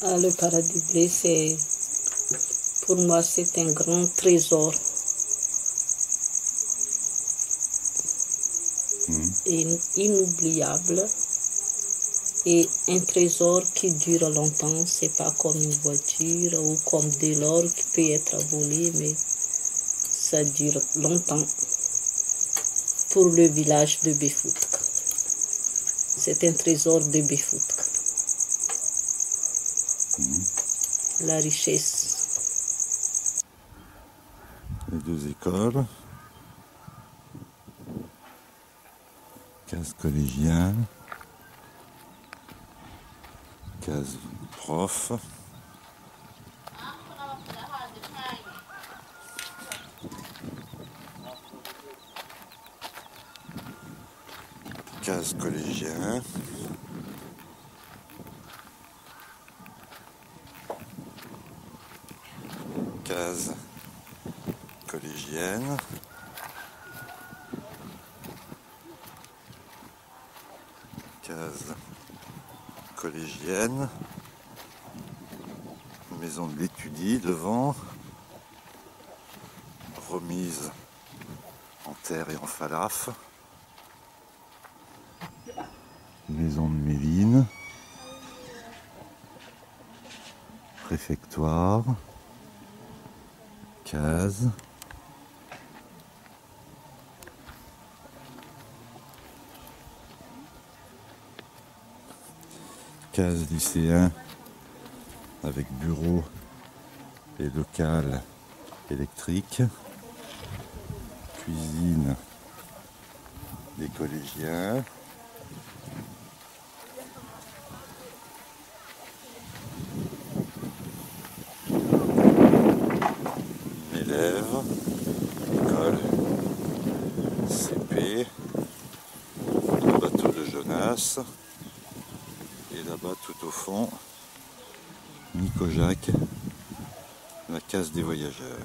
Ah, le paradis bleu, pour moi, c'est un grand trésor. Inoubliable. Et un trésor qui dure longtemps. C'est pas comme une voiture ou comme de l'or qui peut être volé, mais ça dure longtemps. Pour le village de Befoutka. C'est un trésor de Befoutka. La richesse. Les deux écoles. Case collégien. Case prof. Case collégien. Case collégienne. Case collégienne. Maison de l'étudie devant. Remise en terre et en falafel. Maison de Méline. Réfectoire. Case. Case lycéen avec bureau et local électrique. Cuisine des collégiens. Élèves, école CP, le bateau de Jonas, et là-bas tout au fond, Nicojac, la case des voyageurs.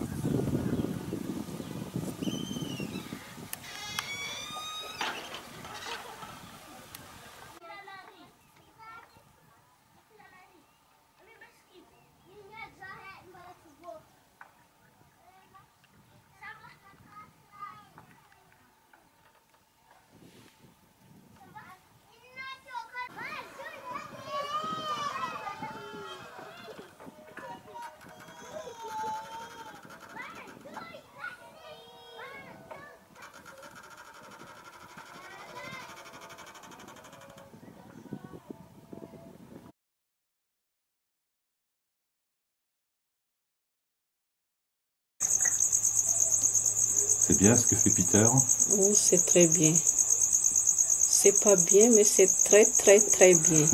C'est bien ce que fait Peter? Oh, c'est très bien. C'est pas bien, mais c'est très, très, très bien.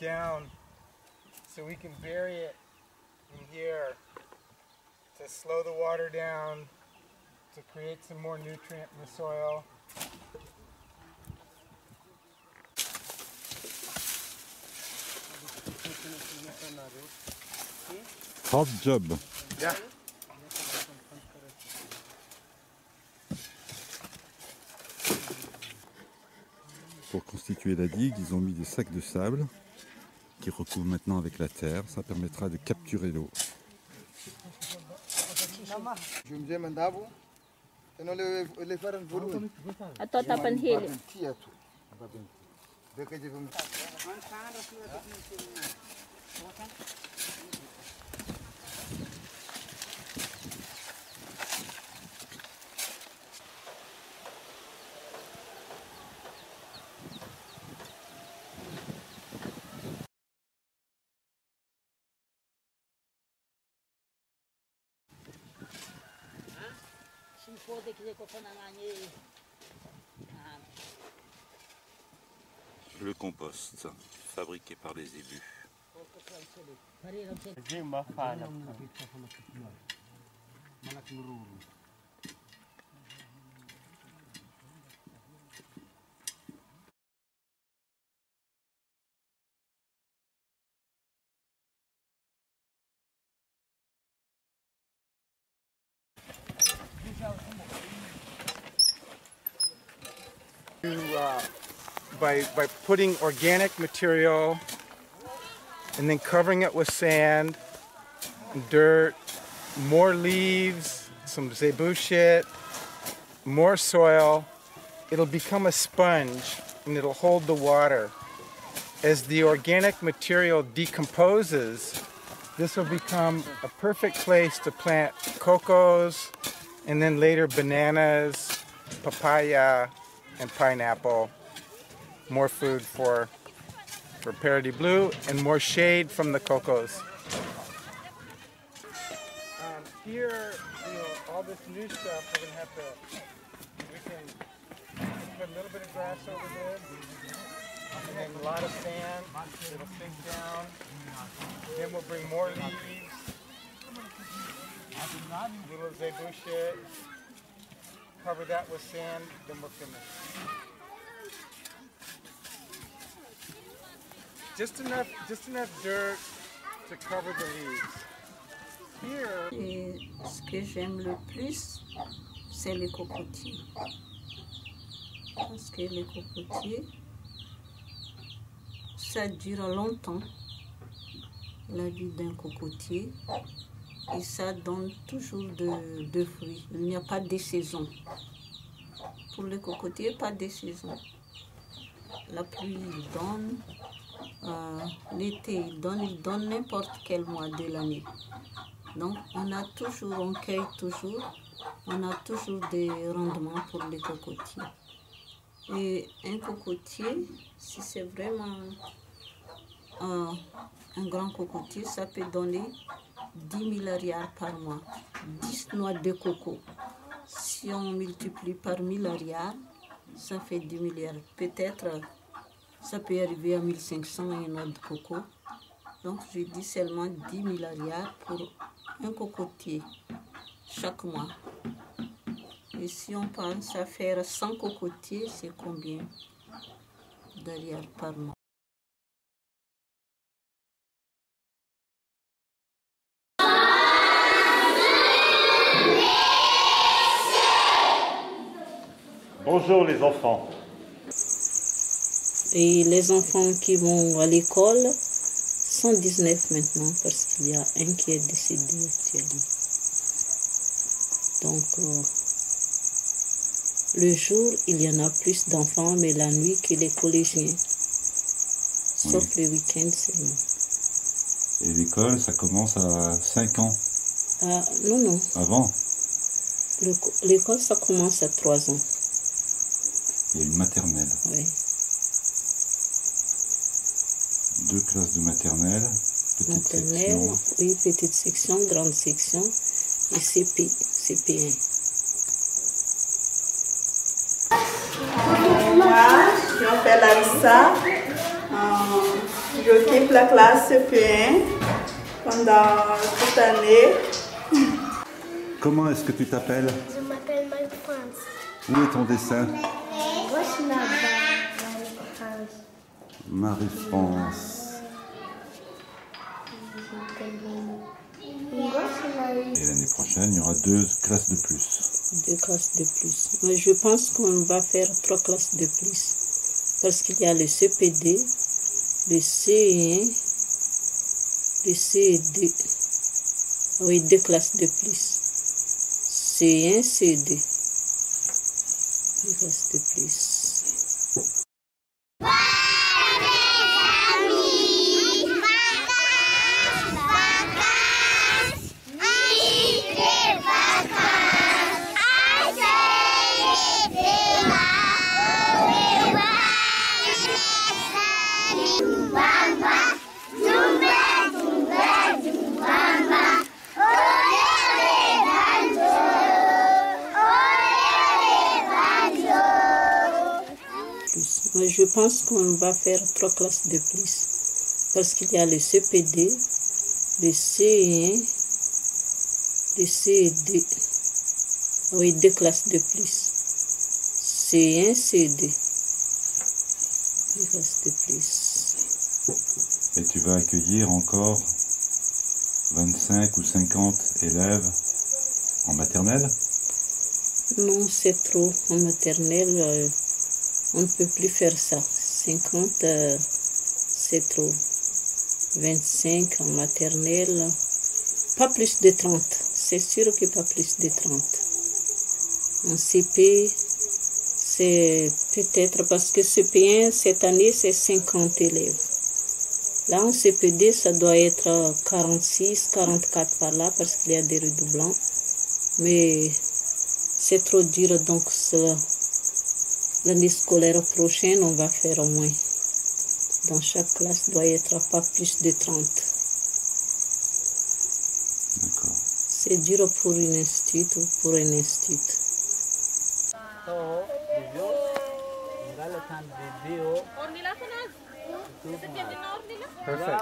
Down so we can bury it in here to slow the water down, to create some more nutrient in the soil. Hard job. Yeah. Pour constituer la digue, ils ont mis des sacs de sable qui recouvrent maintenant avec la terre. Ça permettra de capturer l'eau. Atau tapan hil. Le compost, fabriqué par les élus. By putting organic material and then covering it with sand, dirt, more leaves, some zebu shit, more soil, it'll become a sponge and it'll hold the water. As the organic material decomposes, this will become a perfect place to plant cocos and then later bananas, papaya, and pineapple. More food for Paradis Bleu and more shade from the cocos. Here, all this new stuff, we're going to have to, we can put a little bit of grass over there, and then a lot of sand, it'll sink down. Then we'll bring more leaves, little zebu shit, cover that with sand, then we're finished. Just enough dirt to cover the leaves. Et ce que j'aime le plus, c'est les cocotiers. Parce que les cocotiers, ça dure longtemps, la vie d'un cocotier, et ça donne toujours de fruits. Il n'y a pas de saison. Pour les cocotiers, pas de saison. La pluie, il donne. L'été, il donne n'importe quel mois de l'année. Donc, on cueille toujours, on a toujours des rendements pour les cocotiers. Et un cocotier, si c'est vraiment un grand cocotier, ça peut donner 10 000 arrières par mois, 10 noix de coco. Si on multiplie par 1000 arrières, ça fait 10 milliards. Peut-être, ça peut arriver à 1500 et une noix de coco. Donc, je dis seulement 10 000 arrières pour un cocotier chaque mois. Et si on pense à faire 100 cocotiers, c'est combien d'arrières par mois? Bonjour les enfants. Et les enfants qui vont à l'école sont 19 maintenant parce qu'il y a un qui est décédé actuellement. Donc, le jour, il y en a plus d'enfants, mais la nuit que les collégiens. Sauf Oui. le week-end seulement. Et l'école, ça commence à 5 ans. Non. Avant, L'école, ça commence à 3 ans. il y a une maternelle. Oui. 2 classes de maternelle, petite Maternelle, section. oui, petite section, grande section et CP1. Moi, je m'appelle Larissa. J'occupe la classe CP1 pendant toute l'année. Comment est-ce que tu t'appelles? Je m'appelle Marie-France. Où est ton dessin? Marie-France. Et l'année prochaine, il y aura 2 classes de plus. 2 classes de plus. Mais je pense qu'on va faire 3 classes de plus. Parce qu'il y a le CPD, le CE1, le CE2. Oui, 2 classes de plus. CE1, CE2. 2 classes de plus. Mais je pense qu'on va faire 3 classes de plus. Parce qu'il y a le CPD, le CE1, le CE2. Oui, 2 classes de plus. CE1, CE2. 2 classes de plus. Et tu vas accueillir encore 25 ou 50 élèves en maternelle? Non, c'est trop. En maternelle, On ne peut plus faire ça. 50, c'est trop. 25 en maternelle, pas plus de 30. C'est sûr que pas plus de 30. En CP, c'est peut-être parce que CP1, cette année, c'est 50 élèves. Là, en CP2, ça doit être 46, 44 par là, parce qu'il y a des redoublants. Mais c'est trop dur, donc l'année scolaire prochaine, on va faire moins. Dans chaque classe, doit être pas plus de 30. D'accord. C'est dur pour une institut ou pour un institut. Perfect.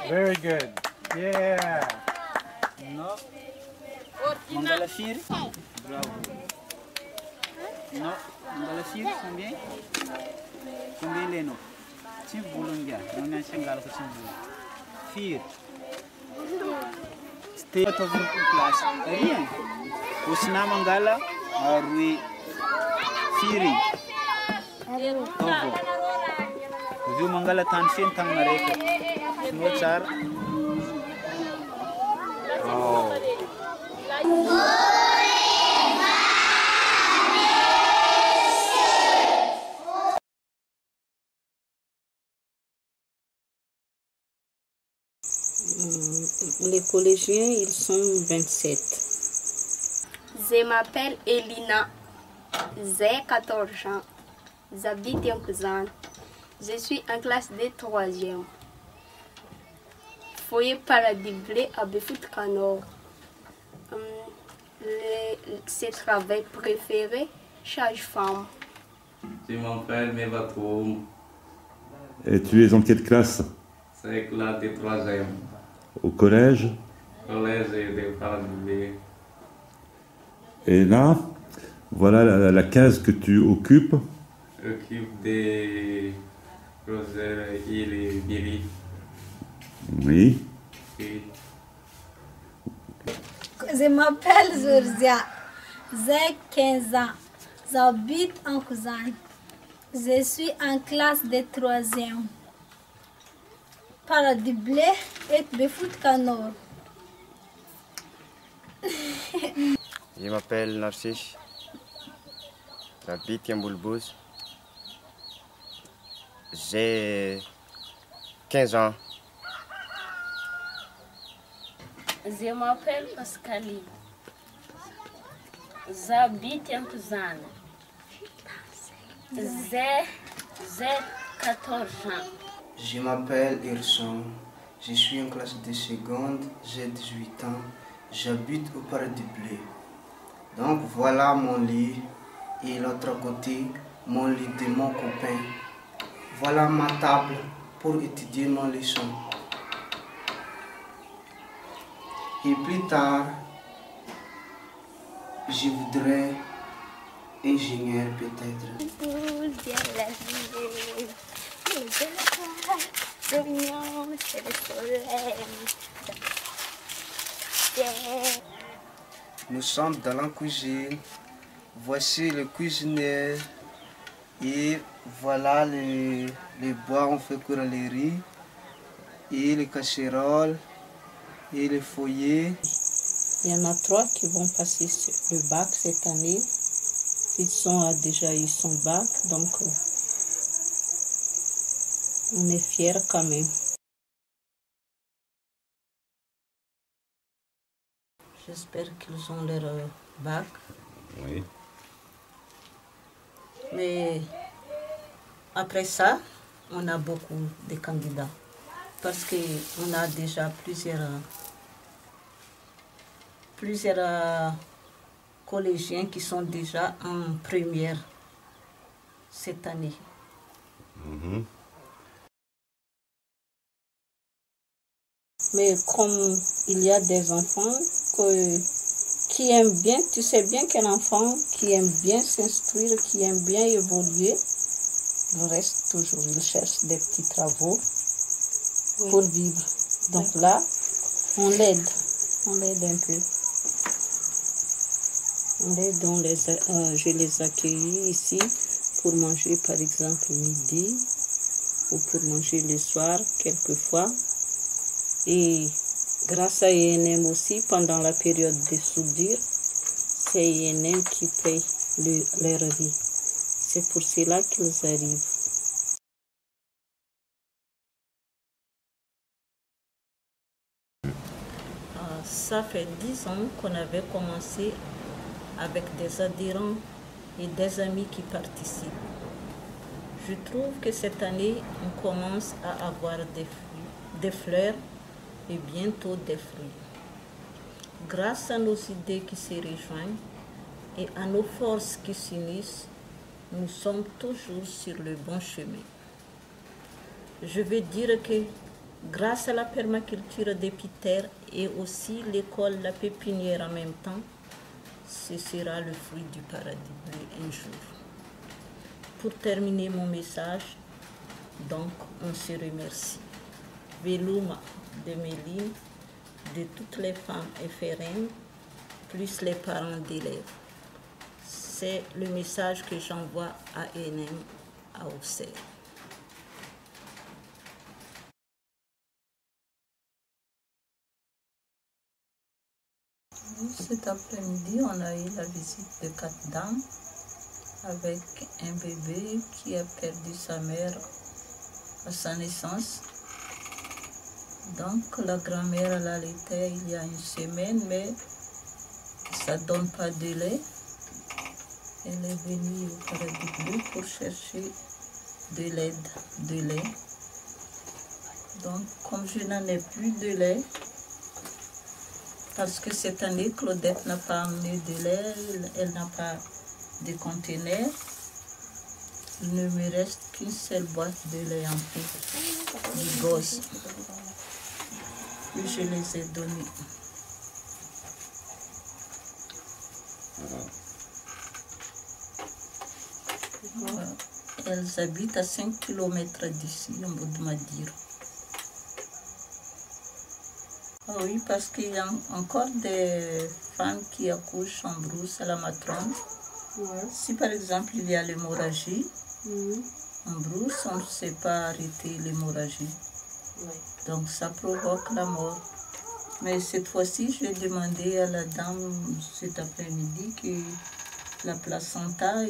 Very good. Yeah. No. Mangala Shir. Bravo. No. Mangala Shir, combien? Combien les noms? Tim Bolonga. Non est Shangal ko Tim. Fir. Stay to group class. Rien. Usna Mangala Rui Firi. Ovo. Viu Mangala Tansin Tang Mareko. Semua cara. Oh. Les collégiens, ils sont 27. Je m'appelle Elina. J'ai 14 ans. J'habite en Kazan. Je suis en classe de 3e. Foyer Paradis Bleu à Befout Canor. Ses travail préféré, sage-femme. Je m'appelle Mevatoum. Et tu es en quelle classe? C'est classe de 3e. Au collège? Collège de Paradis. Et là, voilà la case que tu occupes. Occupe des roseurs et les Billy. Oui. Et Je m'appelle Georgia. J'ai 15 ans. J'habite en Kazan. Je suis en classe de 3e. Paradis Bleu et Befout Canor. Je m'appelle Narcisse. J'habite en Boulbouz. J'ai 15 ans. Je m'appelle Pascaline. J'habite en Kazan. J'ai 14 ans. Je m'appelle Irson. Je suis en classe de seconde. J'ai 18 ans. J'habite au Paradis Bleu. Donc voilà mon lit. Et l'autre côté, mon lit de mon copain. Voilà ma table pour étudier mon leçon. Et plus tard, je voudrais ingénieur peut-être. Nous sommes dans la cuisine. Voici le cuisinier. Et voilà les bois, on fait cuire les riz. Et les casseroles. Et les foyers. Il y en a 3 qui vont passer le bac cette année. Ils ont déjà eu son bac, donc on est fiers quand même. J'espère qu'ils ont leur bac. Oui. Mais après ça, on a beaucoup de candidats. Parce qu'on a déjà plusieurs collégiens qui sont déjà en première cette année. Mhm. Mais comme il y a des enfants qui aiment bien, tu sais bien qu'un enfant qui aime bien s'instruire, qui aime bien évoluer, il reste toujours, il cherche des petits travaux pour vivre. Donc là, on l'aide un peu. On l'aide, je les accueille ici pour manger par exemple midi ou pour manger le soir quelquefois. Et grâce à INM aussi, pendant la période de soudure, c'est INM qui paye leur vie. C'est pour cela qu'ils arrivent. Ça fait 10 ans qu'on avait commencé avec des adhérents et des amis qui participent. Je trouve que cette année, on commence à avoir des fleurs et bientôt des fruits. Grâce à nos idées qui se rejoignent et à nos forces qui s'unissent, nous sommes toujours sur le bon chemin. Je veux dire que grâce à la permaculture d'épithètes et aussi l'école La Pépinière en même temps, ce sera le fruit du paradis bleu un jour. Pour terminer mon message, donc on se remercie. Velouma de Méline, de toutes les femmes FRN, plus les parents d'élèves. C'est le message que j'envoie à ENM à Auxerre. Cet après-midi, on a eu la visite de 4 dames avec un bébé qui a perdu sa mère à sa naissance. Donc la grand-mère l'allaitait il y a une semaine, mais ça ne donne pas de lait. Elle est venue au Paradis Bleu pour chercher de l'aide, de lait. Donc comme je n'en ai plus de lait, parce que cette année, Claudette n'a pas amené de lait, elle n'a pas de conteneur. Il ne me reste qu'une seule boîte de lait en poudre du gosse. Et je les ai donnés. Voilà. Elles habitent à 5 km d'ici, en Boudmadiro. Ah oui, parce qu'il y a encore des femmes qui accouchent en brousse à la matrone. Ouais. Si par exemple il y a l'hémorragie, en brousse, on ne sait pas arrêter l'hémorragie. Ouais. Donc ça provoque la mort. Mais cette fois-ci, je vais demander à la dame cet après-midi que la placenta,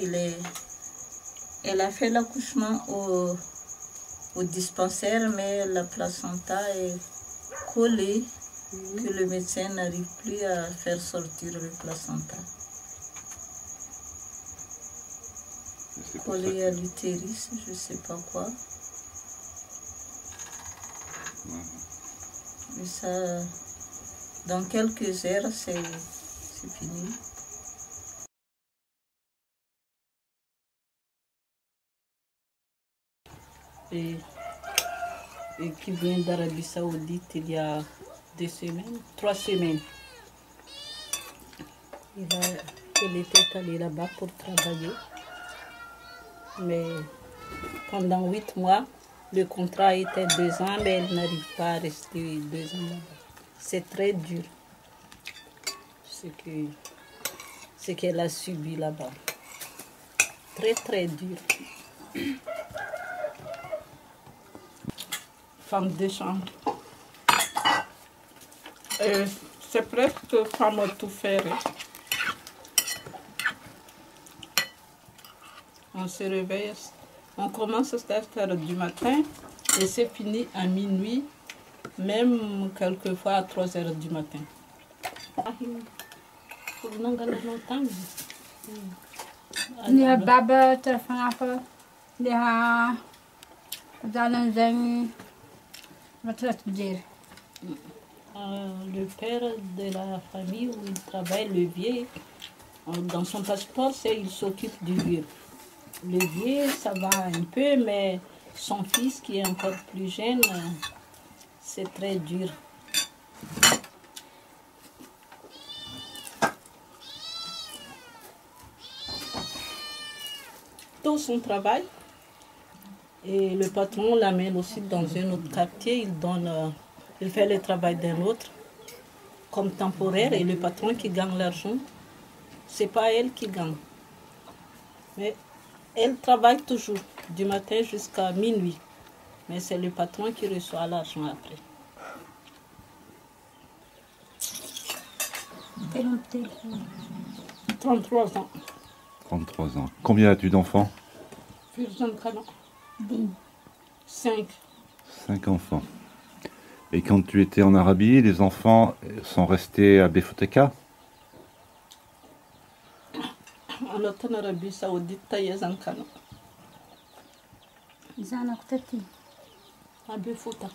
elle a fait l'accouchement au dispensaire, mais la placenta est collée. Que le médecin n'arrive plus à faire sortir le placenta. Collé à l'utérus, je ne sais pas quoi. Mais ça, dans quelques heures, c'est fini. Et qui vient d'Arabie Saoudite il y a 3 semaines. Il était allé là-bas pour travailler. Mais pendant 8 mois, le contrat était 2 ans, mais elle n'arrive pas à rester 2 ans là-bas. C'est très dur ce qu'elle a subi là-bas. Très, très dur. Femme de chambre. C'est presque femme à tout faire. On se réveille, on commence à 7h du matin et c'est fini à minuit, même quelquefois à 3h du matin. Dia baba telefon apa? Dia jalan zeng dire. Le père de la famille où il travaille, le vieux, dans son passeport, il s'occupe du vieux. Le vieux, ça va un peu, mais son fils qui est encore plus jeune, c'est très dur. Tout son travail, et le patron l'amène aussi dans un autre quartier, il fait le travail d'un autre comme temporaire et le patron qui gagne l'argent, c'est pas elle qui gagne. Mais Elle travaille toujours, du matin jusqu'à minuit. Mais c'est le patron qui reçoit l'argent après. Quel âge? 33 ans. 33 ans. Combien as-tu d'enfants? 5. 5 enfants. Et quand tu étais en Arabie, les enfants sont restés à Befuteka? On est en Arabie Saoudite, taillez en Kano. Ils en ont peut-être. À Befuteka.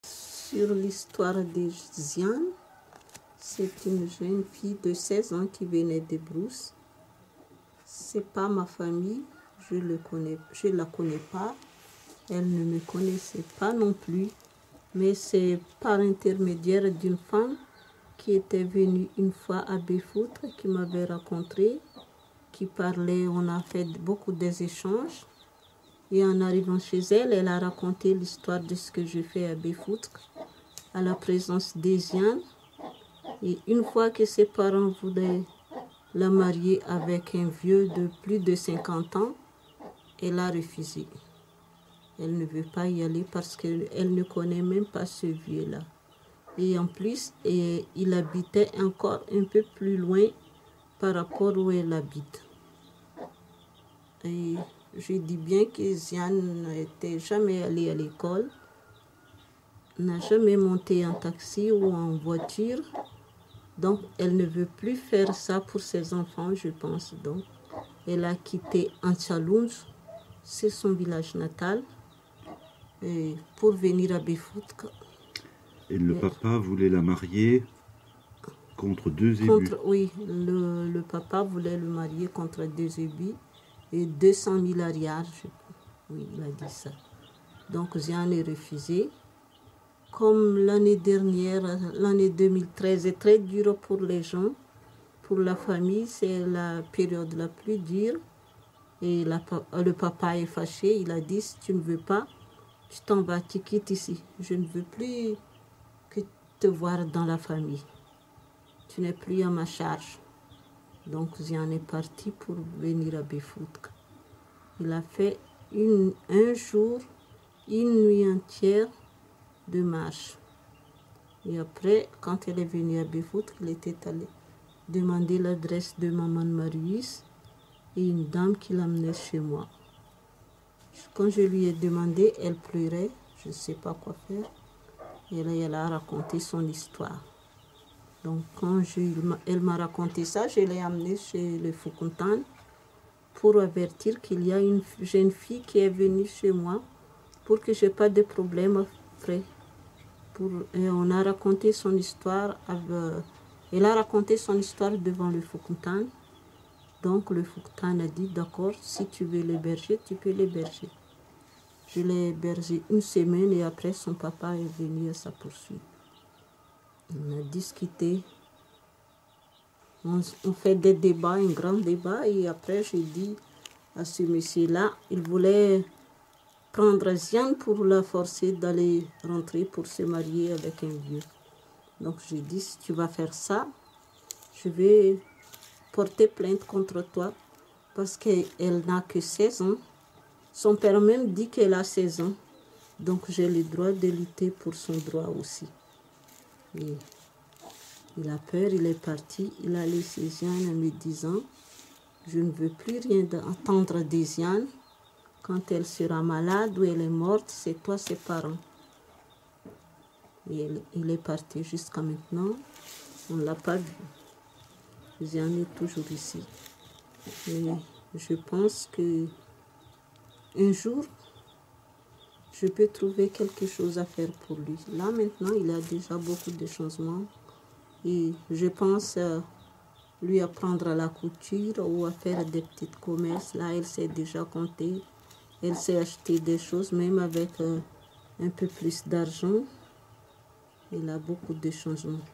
Sur l'histoire de Ziane, c'est une jeune fille de 16 ans qui venait de Brousse. C'est pas ma famille, je la connais pas. Elle ne me connaissait pas non plus, mais c'est par intermédiaire d'une femme qui était venue une fois à Befoutre, qui m'avait rencontré, qui parlait, on a fait beaucoup d'échanges. Et en arrivant chez elle, elle a raconté l'histoire de ce que je fais à Befoutre, à la présence d'Esiane. Et une fois que ses parents voulaient la marier avec un vieux de plus de 50 ans, elle a refusé. Elle ne veut pas y aller parce qu'elle ne connaît même pas ce vieux-là. Et en plus, il habitait encore un peu plus loin par rapport où elle habite. Et je dis bien que Ziane n'était jamais allée à l'école, n'a jamais monté en taxi ou en voiture. Donc, elle ne veut plus faire ça pour ses enfants, je pense. Donc, elle a quitté Anchalounj, c'est son village natal, pour venir à Befoutre. Et le papa voulait la marier contre 2 ébus. Oui, le papa voulait le marier contre 2 ébus et 200 000 arrières. Oui, il a dit ça. Donc, Ziane est refusé. Comme l'année dernière, l'année 2013 est très dure pour les gens, pour la famille, c'est la période la plus dure. Et le papa est fâché, il a dit, si tu ne veux pas, tu t'en vas, tu quittes ici. Je ne veux plus que te voir dans la famille. Tu n'es plus à ma charge. Donc, Ziane est parti pour venir à Befoutre. Il a fait un jour, une nuit entière de marche. Et après, quand elle est venue à Befoutre, elle était allée demander l'adresse de maman Marius et une dame qui l'amenait chez moi. Quand je lui ai demandé, elle pleurait, je ne sais pas quoi faire. Et là, elle a raconté son histoire. Donc, quand elle m'a raconté ça, je l'ai amenée chez le Foukontane pour avertir qu'il y a une jeune fille qui est venue chez moi pour que je n'ai pas de problème après. Et on a raconté son histoire. Elle a raconté son histoire devant le Foukontane. Donc, le Foukontane a dit, d'accord, si tu veux l'héberger, tu peux l'héberger. Je l'ai hébergé une semaine et après, son papa est venu à sa poursuite. On a discuté. On fait des débats, un grand débat. Et après, j'ai dit à ce monsieur-là, il voulait prendre Ziane pour la forcer d'aller rentrer pour se marier avec un vieux. Donc, j'ai dit, si tu vas faire ça, je vais porter plainte contre toi parce qu'elle n'a que 16 ans. Son père même dit qu'elle a 16 ans. Donc, j'ai le droit de lutter pour son droit aussi. Et il a peur, il est parti. Il a laissé Ziane en me disant, je ne veux plus rien entendre de Ziane. Quand elle sera malade ou elle est morte, c'est toi ses parents. Et il est parti jusqu'à maintenant. On ne l'a pas vu. Ziane est toujours ici. Mais je pense que un jour, je peux trouver quelque chose à faire pour lui. Là, maintenant, il a déjà beaucoup de changements. Et je pense lui apprendre à la couture ou à faire des petits commerces. Là, elle sait déjà compter. Elle sait acheter des choses, même avec un peu plus d'argent. Il a beaucoup de changements.